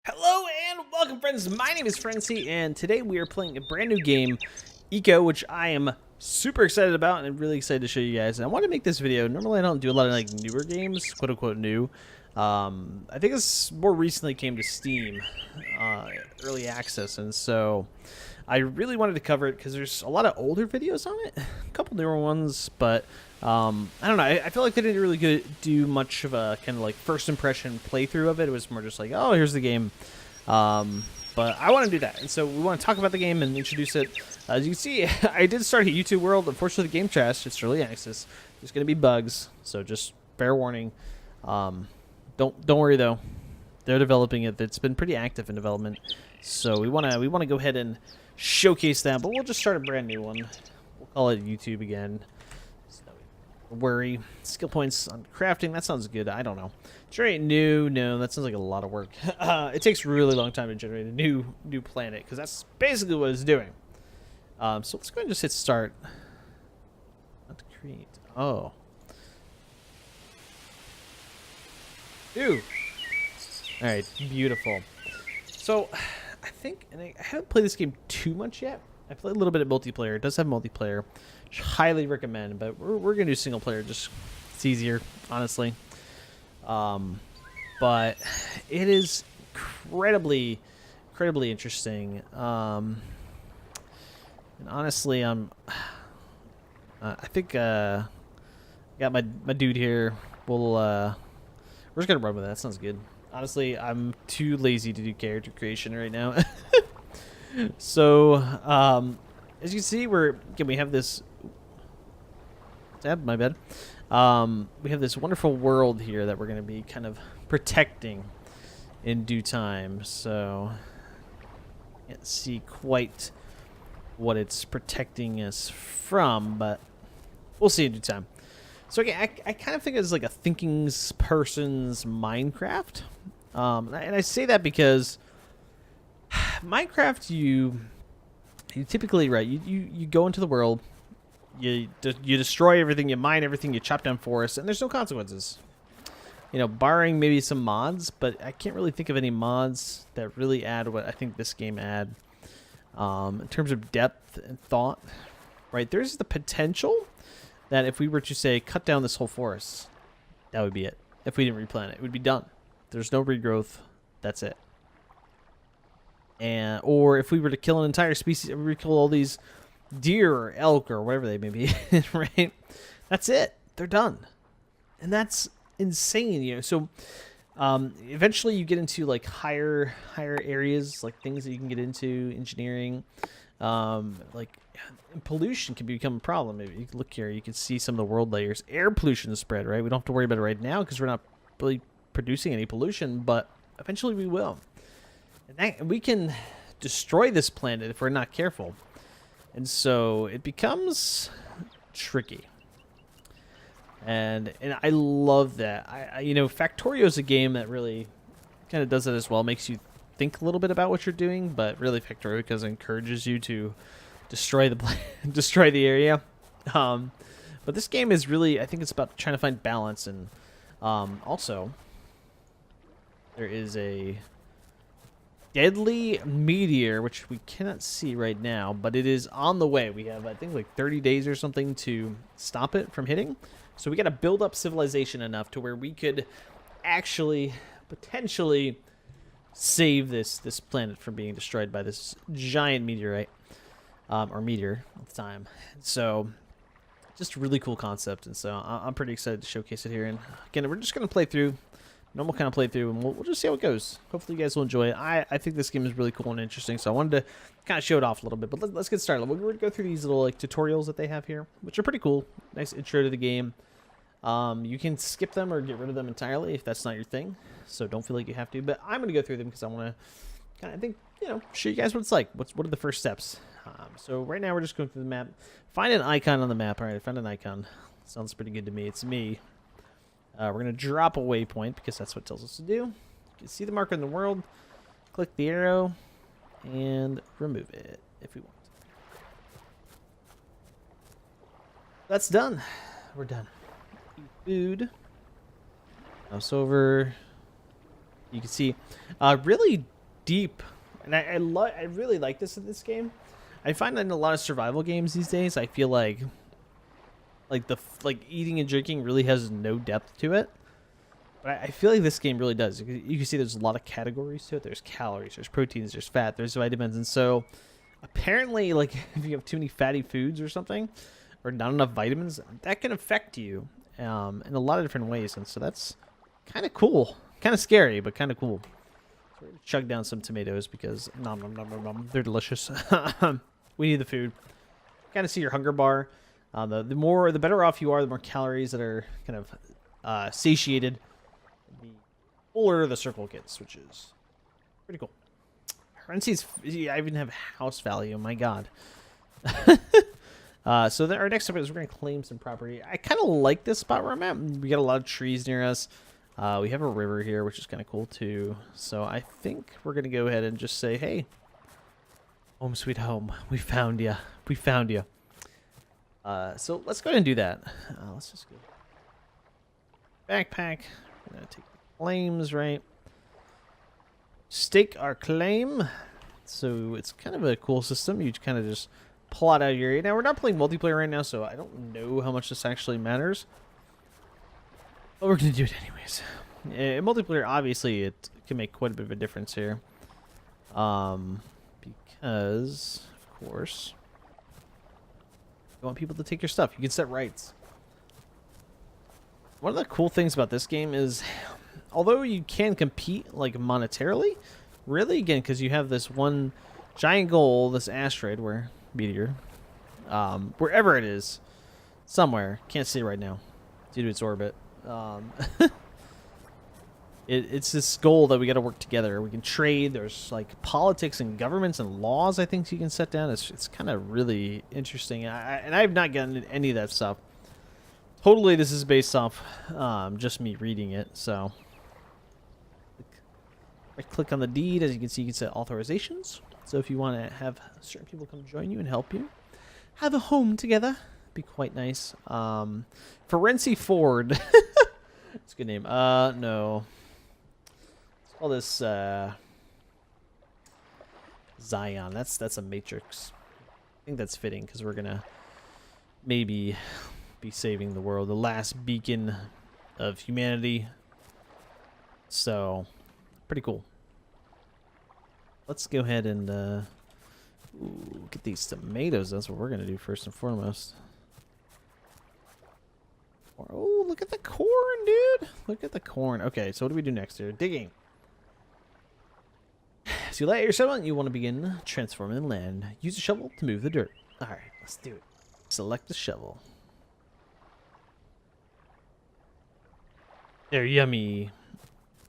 Hello and welcome, friends. My name is Frenzy, and today we are playing a brand new game, Eco, which I am super excited about and I'm really excited to show you guys. And I want to make this video. Normally, I don't do a lot of like newer games, quote unquote new. I think this more recently came to Steam, early access, and so I really wanted to cover it because there's a lot of older videos on it, a couple newer ones, but I don't know. I feel like they didn't really do much of a kind of like first impression playthrough of it. It was more just like, oh, here's the game. But I want to do that, and so we want to talk about the game and introduce it. As you can see, I did start a YouTube world. Unfortunately, the game crashed. It's early access. There's going to be bugs, so just fair warning. Don't worry though. They're developing it. It's been pretty active in development, so we wanna go ahead and showcase that. But we'll just start a brand new one. We'll call it YouTube again. So don't worry. Skill points on crafting. That sounds good. I don't know. Generate new. No, that sounds like a lot of work. It takes a really long time to generate a new planet because that's basically what it's doing. So let's go ahead and just hit start. Not to create. Oh. Ew. Alright, beautiful. So, I think, and I haven't played this game too much yet. I played a little bit of multiplayer. It does have multiplayer, which I highly recommend, but we're going to do single player. Just, it's easier, honestly. But it is incredibly interesting. And honestly, I think, I got my dude here. We're just gonna run with that. That sounds good. Honestly, I'm too lazy to do character creation right now. So, as you can see, we have this. My bad. We have this wonderful world here that we're gonna be kind of protecting in due time. So, can't see quite what it's protecting us from, but we'll see in due time. So again, I kind of think it's like a thinking person's Minecraft, and I say that because Minecraft, you typically, right, you go into the world, you destroy everything, you mine everything, you chop down forests, and there's no consequences. You know, barring maybe some mods, but I can't really think of any mods that really add what I think this game add in terms of depth and thought. Right, there's the potential that if we were to say cut down this whole forest, that would be it. If we didn't replant it, it would be done. There's no regrowth. That's it. And or if we were to kill an entire species, we kill all these deer or elk or whatever they may be, right? That's it. They're done, and that's insane. You know, so eventually you get into like higher areas, like things that you can get into, engineering, like. Pollution can become a problem. If you look here, you can see some of the world layers. Air pollution is spread, right? We don't have to worry about it right now because we're not really producing any pollution, but eventually we will. And we can destroy this planet if we're not careful. And so it becomes tricky. And I love that. You know, Factorio is a game that really kind of does it as well. Makes you think a little bit about what you're doing, but really Factorio because it encourages you to destroy the area. But this game is really, I think it's about trying to find balance, and also there is a deadly meteor which we cannot see right now, but it is on the way. We have, I think, like 30 days or something to stop it from hitting. So we got to build up civilization enough to where we could actually potentially save this planet from being destroyed by this giant meteorite. Or meteor at the time. So, just a really cool concept, and so I'm pretty excited to showcase it here. And again, we're just going to play through, normal kind of playthrough, and we'll just see how it goes. Hopefully you guys will enjoy it. I think this game is really cool and interesting, so I wanted to kind of show it off a little bit. But let's get started. We're going to go through these little like tutorials that they have here, which are pretty cool. Nice intro to the game. You can skip them or get rid of them entirely if that's not your thing, so don't feel like you have to. But I'm going to go through them because I want to kind of think, you know, show you guys what it's like. What are the first steps? So right now we're just going through the map. Find an icon on the map. All right, I found an icon. Sounds pretty good to me. It's me. We're going to drop a waypoint because that's what it tells us to do. You can see the marker in the world. Click the arrow and remove it if we want. That's done. We're done. Eat food. Mouse over. You can see really deep, and I really like this in this game. I find that in a lot of survival games these days, I feel like eating and drinking really has no depth to it. But I feel like this game really does. You can see there's a lot of categories to it. There's calories, there's proteins, there's fat, there's vitamins, and so apparently, like if you have too many fatty foods or something, or not enough vitamins, that can affect you in a lot of different ways, and so that's kind of cool, kind of scary, but kind of cool. So we're gonna chug down some tomatoes because nom nom nom nom nom, they're delicious. We need the food. Kind of see your hunger bar. The better off you are, the more calories that are kind of satiated, the fuller the circle gets, which is pretty cool. Currency's, I even have house value. My God. So then our next step is we're going to claim some property. I kind of like this spot where I'm at. We got a lot of trees near us. We have a river here, which is kind of cool too. So I think we're going to go ahead and just say, hey, home sweet home. We found you. We found you. So let's go ahead and do that. Let's just go. Backpack. We're going to take the claims, right? Stake our claim. So it's kind of a cool system. You kind of just plot out your area. Now, we're not playing multiplayer right now, so I don't know how much this actually matters. But we're going to do it anyways. In multiplayer, obviously, it can make quite a bit of a difference here. Because, of course, you want people to take your stuff. You can set rights. One of the cool things about this game is, although you can compete, like, monetarily, really, again, because you have this one giant goal, this asteroid, meteor, wherever it is, somewhere, can't see it right now, due to its orbit. It's this goal that we got to work together. We can trade. There's like politics and governments and laws, I think, you can set down. It's kind of really interesting. And I have not gotten any of that stuff. Totally, this is based off just me reading it. So, right click on the deed. As you can see, you can set authorizations. So if you want to have certain people come join you and help you, have a home together, be quite nice. Ferency Ford. It's a good name. No. Let's call this Zion. That's a matrix. I think that's fitting because we're gonna maybe be saving the world, the last beacon of humanity. So, pretty cool. Let's go ahead and get these tomatoes. That's what we're gonna do first and foremost. Oh, look at the corn, dude. Look at the corn. Okay, so what do we do next here? Digging. So you light your shovel and you want to begin transforming the land. Use a shovel to move the dirt. All right, let's do it. Select the shovel. There, yummy.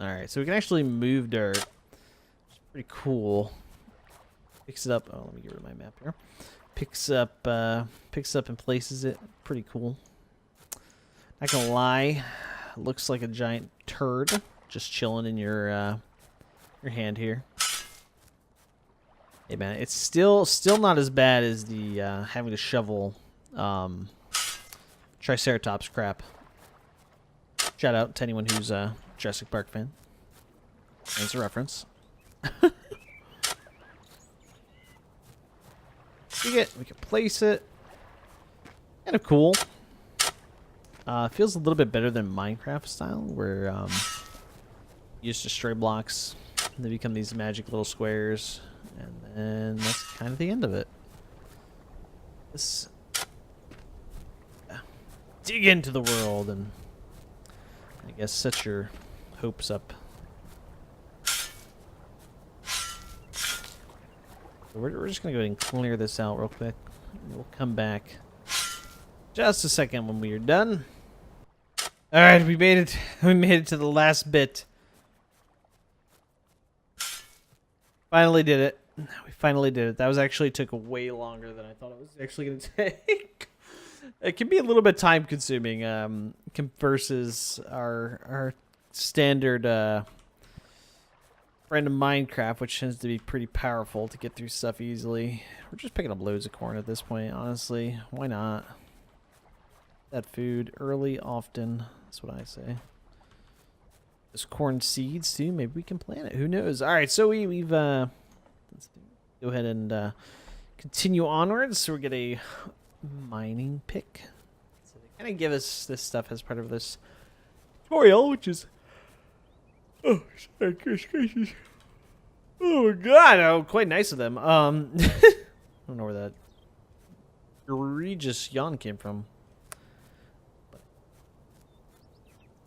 All right, so we can actually move dirt. It's pretty cool. Picks it up. Oh, let me get rid of my map here. Picks up and places it. Pretty cool. Not gonna lie, looks like a giant turd just chilling in your hand here. Hey man, it's still not as bad as the having to shovel Triceratops crap. Shout out to anyone who's a Jurassic Park fan. There's a reference. We can place it. Kind of cool. Feels a little bit better than Minecraft style, where you just destroy blocks, and they become these magic little squares, and then that's kind of the end of it. Let's dig into the world and I guess set your hopes up. So we're just gonna go ahead and clear this out real quick. And we'll come back just a second when we are done. All right, we made it. We made it to the last bit. Finally did it. We finally did it. That was actually took way longer than I thought it was actually going to take. It can be a little bit time consuming versus our standard friend of Minecraft, which tends to be pretty powerful to get through stuff easily. We're just picking up loads of corn at this point, honestly. Why not? That food early, often. That's what I say. Those corn seeds too. Maybe we can plant it. Who knows? All right, so we've let's go ahead and continue onwards. So we get a mining pick. So they kind of give us this stuff as part of this tutorial, which is sorry, gracious. Oh god, oh, quite nice of them. I don't know where that egregious yawn came from. But,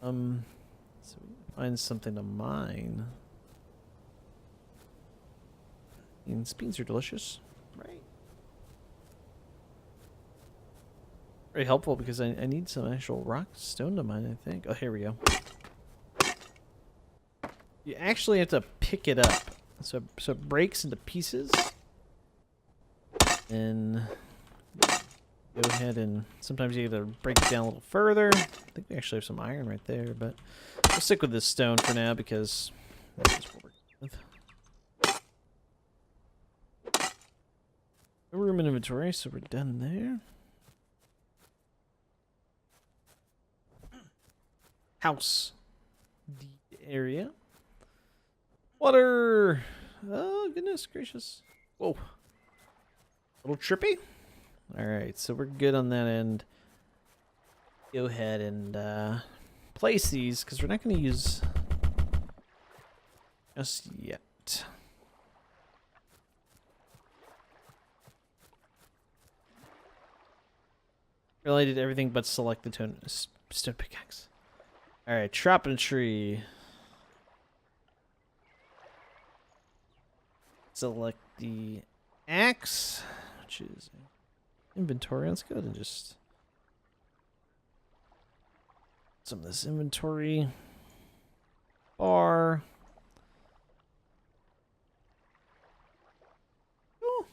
so we find something to mine. Beans are delicious, right? Very helpful because I need some actual rock stone to mine, I think. Oh, here we go. You actually have to pick it up. So it breaks into pieces. And go ahead and sometimes you have to break it down a little further. I think we actually have some iron right there, but we'll stick with this stone for now because that's just what we're with. No room in inventory, so we're done there. House. The area. Water. Oh, goodness gracious. Whoa. A little trippy. Alright, so we're good on that end. Go ahead and place these, because we're not going to use just yet. Really did everything but select the stone pickaxe. Alright, chopping a tree. Select the axe, which is inventory. Let's go ahead and just some of this inventory bar. Oh.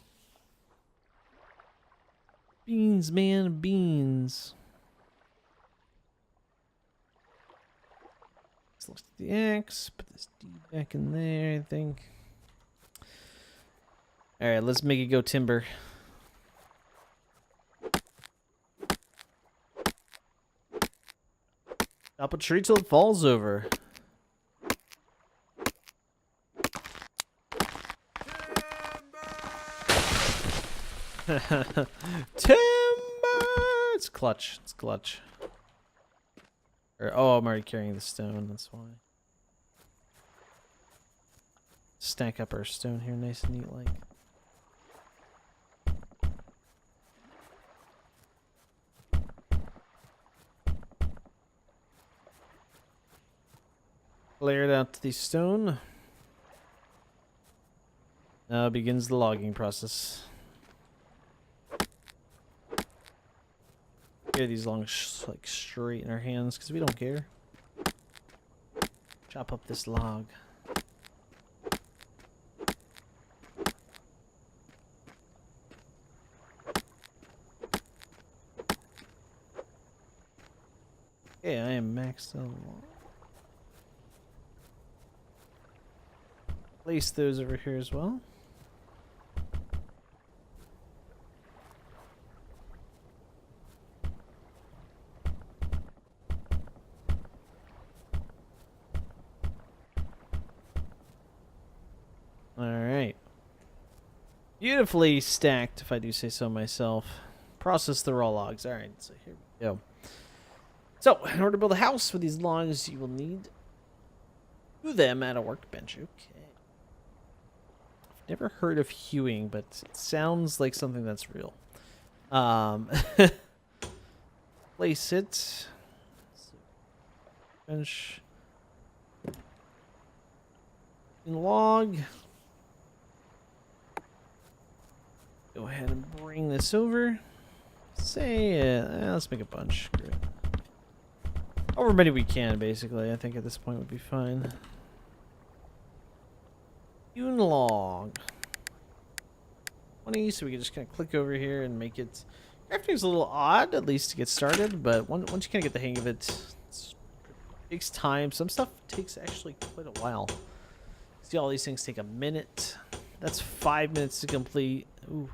Beans, man, beans. Select the axe. Put this D back in there, I think. Alright, let's make it go timber. Chop a tree till it falls over. Timber! It's clutch. It's clutch. Oh, I'm already carrying the stone. That's why. Stack up our stone here nice and neat like. Clear it out to the stone. Now begins the logging process. Get these long, like straight in our hands because we don't care. Chop up this log. Okay, I am maxed out. Place those over here as well. Alright. Beautifully stacked, if I do say so myself. Process the raw logs. Alright, so here we go. So, in order to build a house with these logs, you will need them at a workbench. Okay. Never heard of hewing, but it sounds like something that's real. Place it. Bench. Log. Go ahead and bring this over. Say, let's make a bunch. Great. However many we can, basically. I think at this point would be fine. Hewn log. 20, so we can just kind of click over here and make it. Crafting's a little odd, at least to get started, but once you kind of get the hang of it, it takes time. Some stuff takes actually quite a while. See, all these things take a minute. That's 5 minutes to complete. Ooh.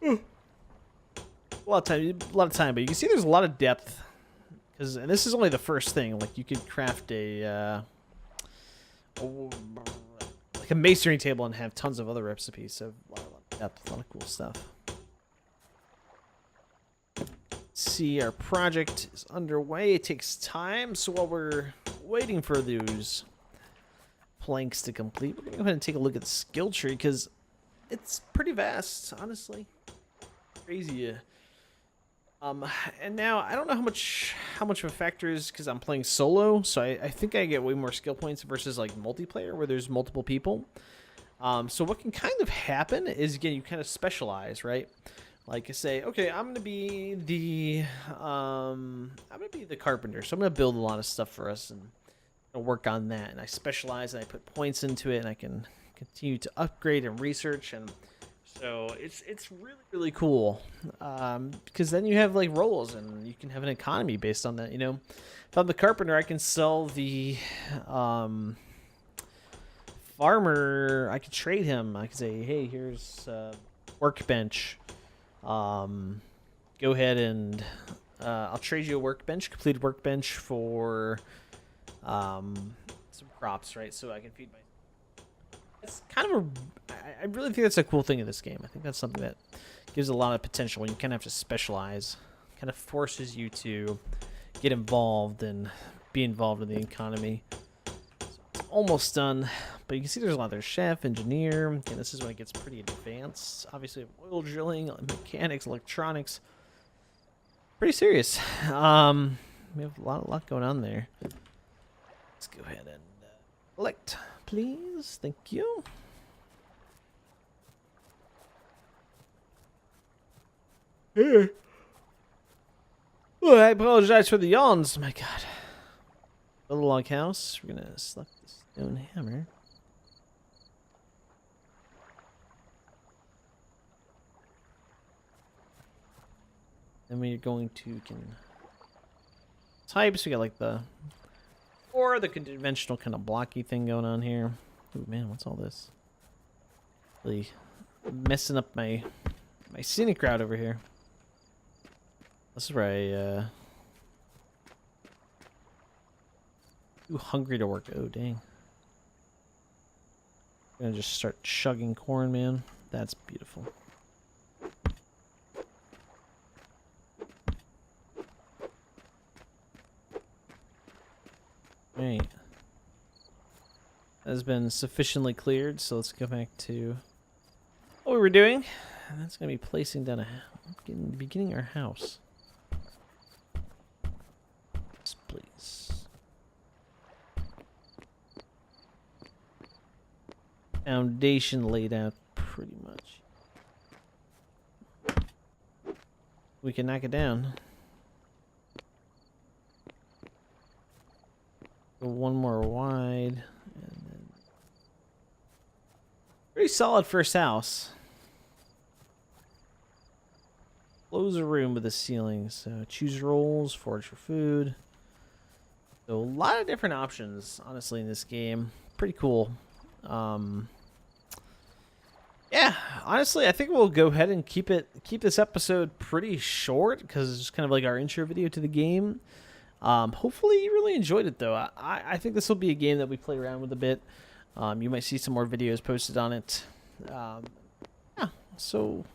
A lot of time, but you can see there's a lot of depth and this is only the first thing. Like you could craft like a masonry table and have tons of other recipes. So a lot of cool stuff. See, our project is underway. It takes time, so while we're waiting for those planks to complete, we're gonna go ahead and take a look at the skill tree because it's pretty vast, honestly. Crazy. And now I don't know how much of a factor is because I'm playing solo, so I think I get way more skill points versus like multiplayer where there's multiple people. So what can kind of happen is, again, you kind of specialize, right? Like I say, okay, I'm gonna be the carpenter, so I'm gonna build a lot of stuff for us and work on that. And I specialize and I put points into it, and I can continue to upgrade and research, and so it's really cool because then you have like roles and you can have an economy based on that. You know, if I'm the carpenter, I can sell the farmer. I could trade him. I could say, hey, here's a workbench. Go ahead and I'll trade you a workbench, completed workbench for some crops, right? So I can feed my. It's kind of I really think that's a cool thing in this game. I think that's something that gives a lot of potential when you kind of have to specialize. Kind of forces you to get involved and be involved in the economy. So it's almost done, but you can see there's a lot. There's chef, engineer, and this is when it gets pretty advanced. Obviously, oil drilling, mechanics, electronics. Pretty serious. We have a lot going on there. Let's go ahead and elect, please. Thank you. Oh, I apologize for the yawns. My God. Build a log house. We're gonna select the stone hammer. Then we're going to types. We got like the conventional kind of blocky thing going on here. Ooh, man, what's all this? Really messing up my scenic route over here. This is where too hungry to work. Oh, dang. I'm gonna just start chugging corn, man. That's beautiful. Alright. That has been sufficiently cleared, so let's go back to what we were doing. And that's going to be placing down beginning our house. Yes, please. Foundation laid out pretty much. We can knock it down. Go one more wide, and then pretty solid first house. Close a room with a ceiling, so choose roles, forage for food. So a lot of different options, honestly, in this game. Pretty cool. Yeah, honestly, I think we'll go ahead and keep this episode pretty short because it's just kind of like our intro video to the game. Hopefully you really enjoyed it, though. I think this will be a game that we play around with a bit. You might see some more videos posted on it. Yeah, so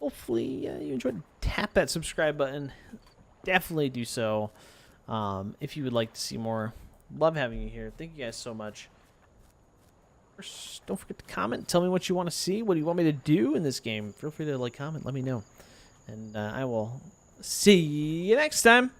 hopefully you enjoyed. Tap that subscribe button. Definitely do so if you would like to see more. Love having you here. Thank you guys so much. First, don't forget to comment. Tell me what you want to see. What do you want me to do in this game? Feel free to comment. Let me know. And I will see you next time.